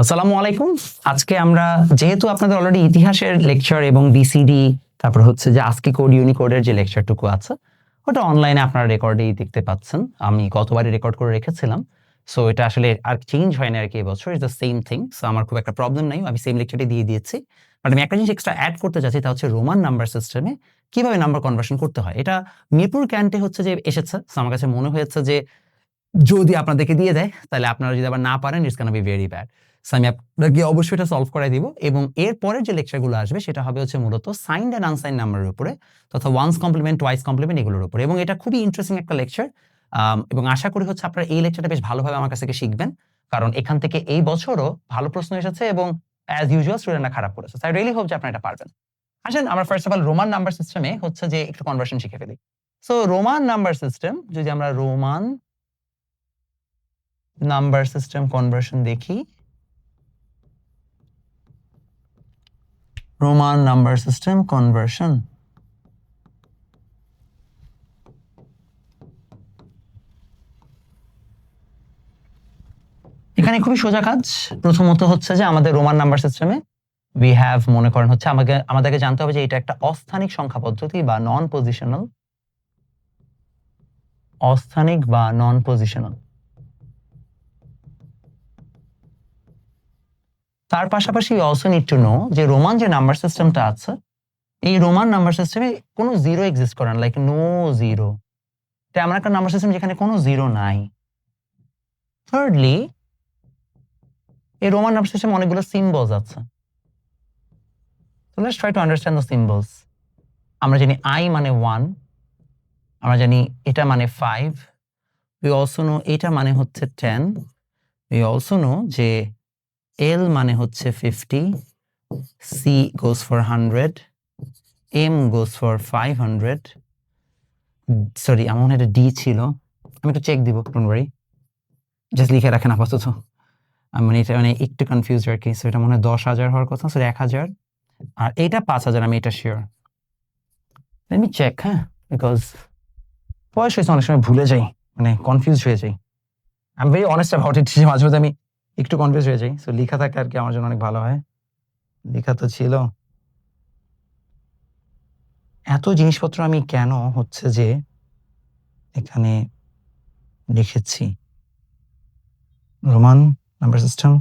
আসসালামু আলাইকুম। আজকে আমরা যেহেতু আপনাদের অলরেডি ইতিহাসের লেকচার এবং বিসিডি তারপর হচ্ছে যে আস্কি কোড ইউনিকোডের যে লেকচারটুকু আছে ওটা অনলাইনে আপনারা রেকর্ডেই দেখতে পাচ্ছেন। আমি গতবারই রেকর্ড করে রেখেছিলাম। সো এটা আসলে আর চেঞ্জ হয় না আর কি এবছর। It's the same thing. So আমার খুব একটা প্রবলেম নাই। আমি সেম লেকচারটি দিয়ে দিয়েছি। বাট আমি একটা জিনিস এক্সট্রা এড করতে চাচ্ছি, তা হচ্ছে রোমান নাম্বার সিস্টেমে কিভাবে নাম্বার কনভার্সন করতে হয়। এটা মিরপুর ক্যান্টে হচ্ছে যে এসেছে। সো আমার কাছে মনে হয়েছে যে যদি আপনাদেরকে দিয়ে দেয় তাহলে আপনারা যদি আবার না পারেন it's gonna be very bad. So আমি আপনাকে অবশ্যই এটা সলভ করাই দিব এবং এর পরের যে লেকচারগুলো আসবে সেটা হবে হচ্ছে মূলত সাইন্ড এন্ড আনসাইন্ড নাম্বারের উপরে তথা ওয়ান্স কমপ্লিমেন্ট টুয়াইস কমপ্লিমেন্ট এগুলোর উপরে, এবং এটা খুবই ইন্টারেস্টিং একটা লেকচার। এবং আশা করি হচ্ছে আপনারা এই লেকচারটা বেশ ভালোভাবে আমার কাছ থেকে শিখবেন, কারণ এখান থেকে এই বছরও ভালো প্রশ্ন এসেছে এবং অ্যাজ ইউজুয়াল স্টুডেন্টরা খারাপ করেছে। সো আই রিয়েলি হোপ যে আপনারা এটা পারবেন। আসেন আমরা first of all Roman number সিস্টেমে হচ্ছে যে একটু কনভার্সন শিখে ফেলি। সো রোমান নাম্বার সিস্টেম, যদি আমরা রোমান নাম্বার সিস্টেম কনভার্সন দেখি, রোমান নাম্বার সিস্টেম কনভার্সন। এখানে খুবই সোজা কাজ। প্রথমত হচ্ছে যে আমাদের রোমান নাম্বার সিস্টেমে উই হ্যাভ, মনে করেন হচ্ছে আমাদেরকে জানতে হবে যে এটা একটা অস্থানিক সংখ্যা পদ্ধতি বা নন পজিশনাল, অস্থানিক বা নন পজিশনাল। তার পাশাপাশি we also need to know যে রোমান যে নাম্বার সিস্টেমটা আছে এই রোমান নাম্বার সিস্টেমে কোনো জিরো এক্সিস্ট করে না, লাইক নো জিরো। এটা এমন একটা নাম্বার সিস্টেম যেখানে কোনো জিরো নাই। থার্ডলি এই রোমান নাম্বার সিস্টেমে অনেকগুলো সিম্বলস আছে। So let's try to understand the symbols. আমরা জানি I মানে 1, আমরা জানি এটা মানে 5, we also know এটা মানে হচ্ছে 10, we also know যে L মানে হচ্ছে 50, C goes for 100, M goes for 500, sorry আমার মনে হয় এটা D ছিল, আমি একটু চেক দিব, ডোন্ট ওয়ারি, জাস্ট লিখে রাখেন আপাতত। আমি মানে এটা মানে একটু কনফিউজ আর কি। সো এটা মনে হয় 10,000 হওয়ার কথা, সরি 1,000, আর এইটা 5,000, আমি এটা শিওর। লেট মি চেক, হ্যাঁ, বিকজ বয়স হয়েছে অনেক সময় ভুলে যাই, মানে কনফিউজ হয়ে যাই। I am very honest about it, মাঝে মাঝে আমি একটু কনফিউজ হয়ে যাই। সো লেখা থাকে আর কি আমার জন্য অনেক ভালো হয়। লেখা তো ছিল। এত জিনিসপত্র আমি কেন হচ্ছে যে এখানে লিখেছি Roman number system,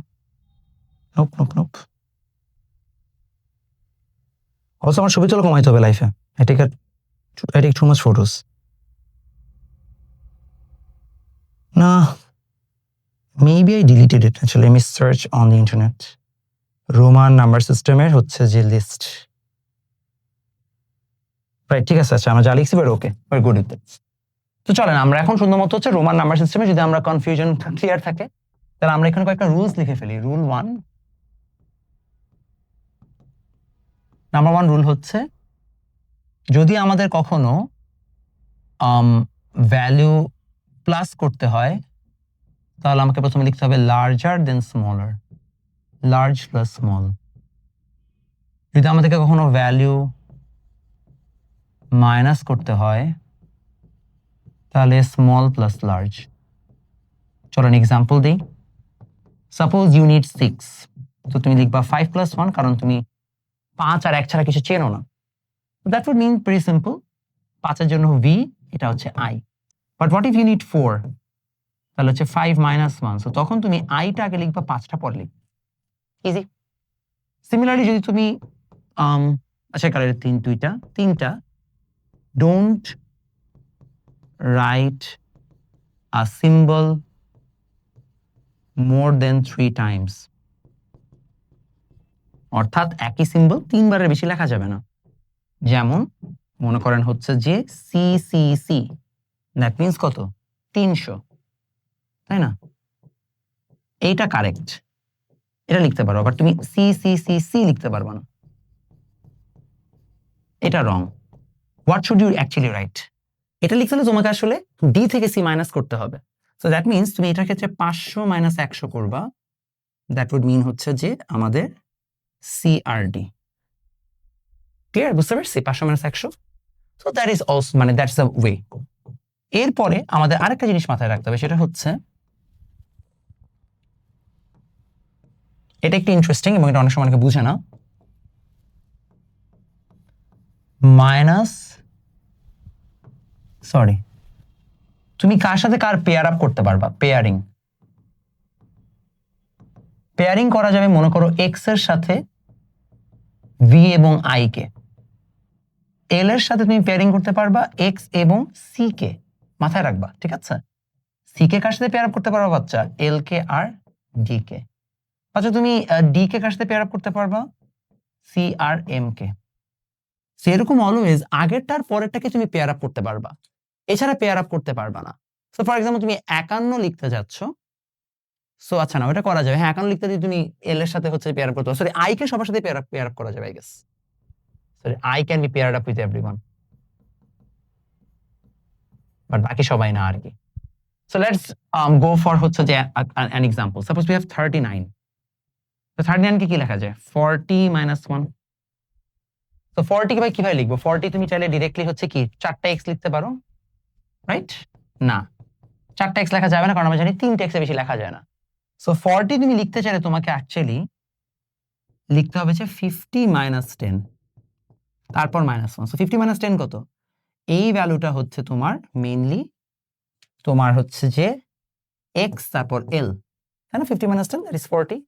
nope nope nope. অবশ্য আমার ছবি তোলা কমাইতে হবে লাইফে। I take too much photos. না, maybe I deleted it actually. Let me search on the internet. Roman number সিস্টেমের হচ্ছে যে লিস্ট। রাইট, ঠিক আছে, আচ্ছা আমরা যা লিখছি but okay, but good with that. তো চলেন আমরা এখন শুধুমাত্র হচ্ছে রোমান নাম্বার সিস্টেমে যদি আমরা কনফিউশন ক্লিয়ার থাকে তাহলে আমরা এখানে কয়েকটা রুলস লিখে ফেলি। রুল 1, নাম্বার 1 রুল হচ্ছে যদি আমাদের কখনো ভ্যালু প্লাস করতে হয় তাহলে আমাকে প্রথমে লিখতে হবে লার্জার দেন স্মলার, লার্জ প্লাস স্মল। যদি আমাদেরকে কখনো ভ্যালু মাইনাস করতে হয় তাহলে স্মল প্লাস লার্জ। চলেন এক্সাম্পল দিই। সাপোজ ইউ নিড 6, তো তুমি লিখবা 5 + 1, কারণ তুমি 5 আর 1 ছাড়া কিছু চেনো না। That would mean very simple, 5 এর জন্য ভি, এটা হচ্ছে I. But what if you need 4, তাহলে হচ্ছে 5 - 1, সো তখন তুমি আইটা আগে লিখবা, 5টা পরে লিখবা। ইজি। সিমিলারলি যদি তুমি আচ্ছা কালের 3টা don't write a symbol more than 3 times, অর্থাৎ একই সিম্বল 3 বারের বেশি লেখা যাবে না। যেমন মনে করেন হচ্ছে যে CCC, দ্যাট মিন্স কত? 300, তাই না? এইটা কারেক্ট, এটা লিখতে পারো। বাট তুমি CCCC লিখতে পারবা না, এটা wrong. What should you actually write? এটা লিখতে হলে তোমাকে আসলে ডি থেকে সি মাইনাস করতে হবে। সো দ্যাট মিন্স তুমি এটার ক্ষেত্রে 500 - 100 করবা। দ্যাট উড মিন হচ্ছে যে আমাদের CRD। ক্লিয়ার? বুঝতে পারছি? 500 - 100। সো দ্যাট ইজ অলসো, মানে দ্যাটস দ্য ওয়ে। এরপরে আমাদের আরেকটা জিনিস মাথায় রাখতে হবে, সেটা হচ্ছে এটা একটু ইন্টারেস্টিং এবং এটা অনেক সময় অনেকে বুঝে না। তুমি কার সাথে কার পেয়ার আপ করতে পারবা? পেয়ারিং করা যাবে মনে করো এক্স এর সাথে ভি এবং আই কে। এল এর সাথে তুমি পেয়ারিং করতে পারবা এক্স এবং সি কে। মাথায় রাখবা, ঠিক আছে? সি কে কার সাথে পেয়ার আপ করতে পারবা বাচ্চা? এল কে আর ডি কে। আচ্ছা তুমি ডি কে কার সাথে পেয়ার আপ করতে পারবা? C R M K. সেরকম অলওয়েজ আগেরটার পরেরটাকে তুমি পেয়ার আপ করতে পারবা, এছাড়া পেয়ার আপ করতে পারবা না। সো ফর এক্সাম্পল তুমি 51 লিখতে যাচ্ছ, সো আচ্ছা না ওটা করা যাবে। হ্যাঁ 51 লিখতে দিয়ে তুমি এল এর সাথে হচ্ছে পেয়ার আপ করতে পারো। সরি আই কে সবার সাথে পেয়ার আপ করা যাবে I guess. Sorry I can be paired up with everyone, but বাকি সবাই না আর কি। সো লেটস গো ফর হচ্ছে যে an example. Suppose we have 39. তো 39 কে কি লেখা যায়? 40 minus 1. তো 40 কে ভাই কিভাবে লিখবো? 40 তুমি চাইলে ডাইরেক্টলি হচ্ছে কি 4টা x লিখতে পারো, রাইট? না 4টা x লেখা যাবে না, কারণ আমরা জানি 3টা x এর বেশি লেখা যায় না। সো 40 তুমি লিখতে চাইলে তোমাকে অ্যাকচুয়ালি লিখতে হবে যে 50 minus 10 তারপর -1। সো 50 minus 10 কত? এই ভ্যালুটা হচ্ছে তোমার মেইনলি তোমার হচ্ছে যে x তারপর l, তাই না? 50 minus 10 that is 40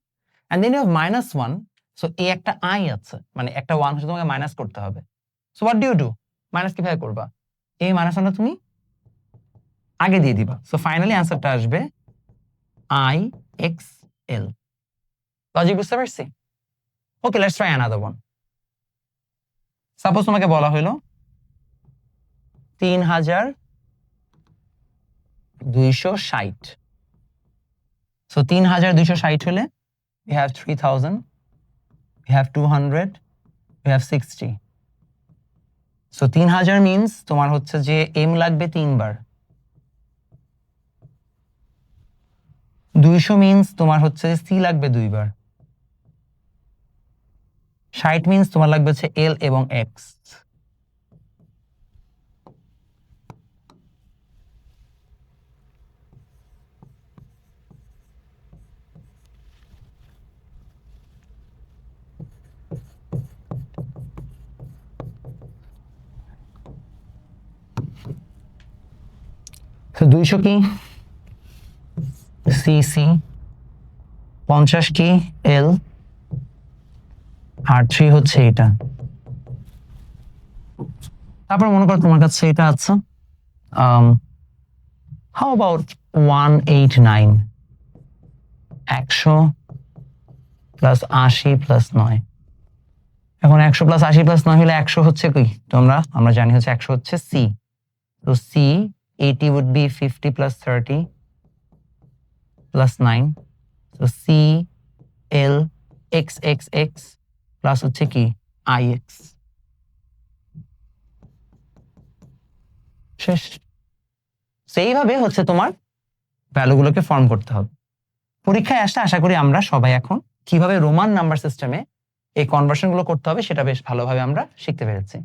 and then you have -1. So এই একটা i আছে, মানে একটা 1 হচ্ছে তোমাকে মাইনাস করতে হবে। So what do you do? Minus কিভাবে করবা? এই -1টা তুমি আগে দিয়ে দিবা। সো ফাইনালি অ্যানসারটা আসবে i x l। লজিক বুঝতে পারছি? Okay let's try another one. Suppose তোমাকে বলা হলো 3260। সো 3260 হলে we have 3000, we have 200, we have 60. So 3000 means তোমার হচ্ছে যে m লাগবে 3 বার, 200 মিন্স তোমার হচ্ছে c লাগবে 2 বার, 60 মিন্স তোমার লাগবে হচ্ছে l এবং x। তো 200 কি c c, 50 কি l, আর 3 হচ্ছে এটা। তারপর মনে করো তোমার কাছে এটা আছে হাউ অ্যাবাউট 189, 100 প্লাস 80 প্লাস 9। এখন 100 প্লাস 80 প্লাস 9 হলে 100 হচ্ছে কি আমরা জানি হচ্ছে 100 হচ্ছে c। তো c 80 would be 50 plus 30 plus 9. So c l x x x plus হচ্ছে কি i x। শেষ। সেইভাবে হচ্ছে তোমার ভ্যালুগুলোকে ফর্ম করতে হবে। পরীক্ষায় আসলে আশা করি আমরা সবাই এখন কিভাবে রোমান নাম্বার সিস্টেমে এই কনভার্সনগুলো করতে হবে সেটা বেশ ভালোভাবে আমরা শিখতে পেরেছি।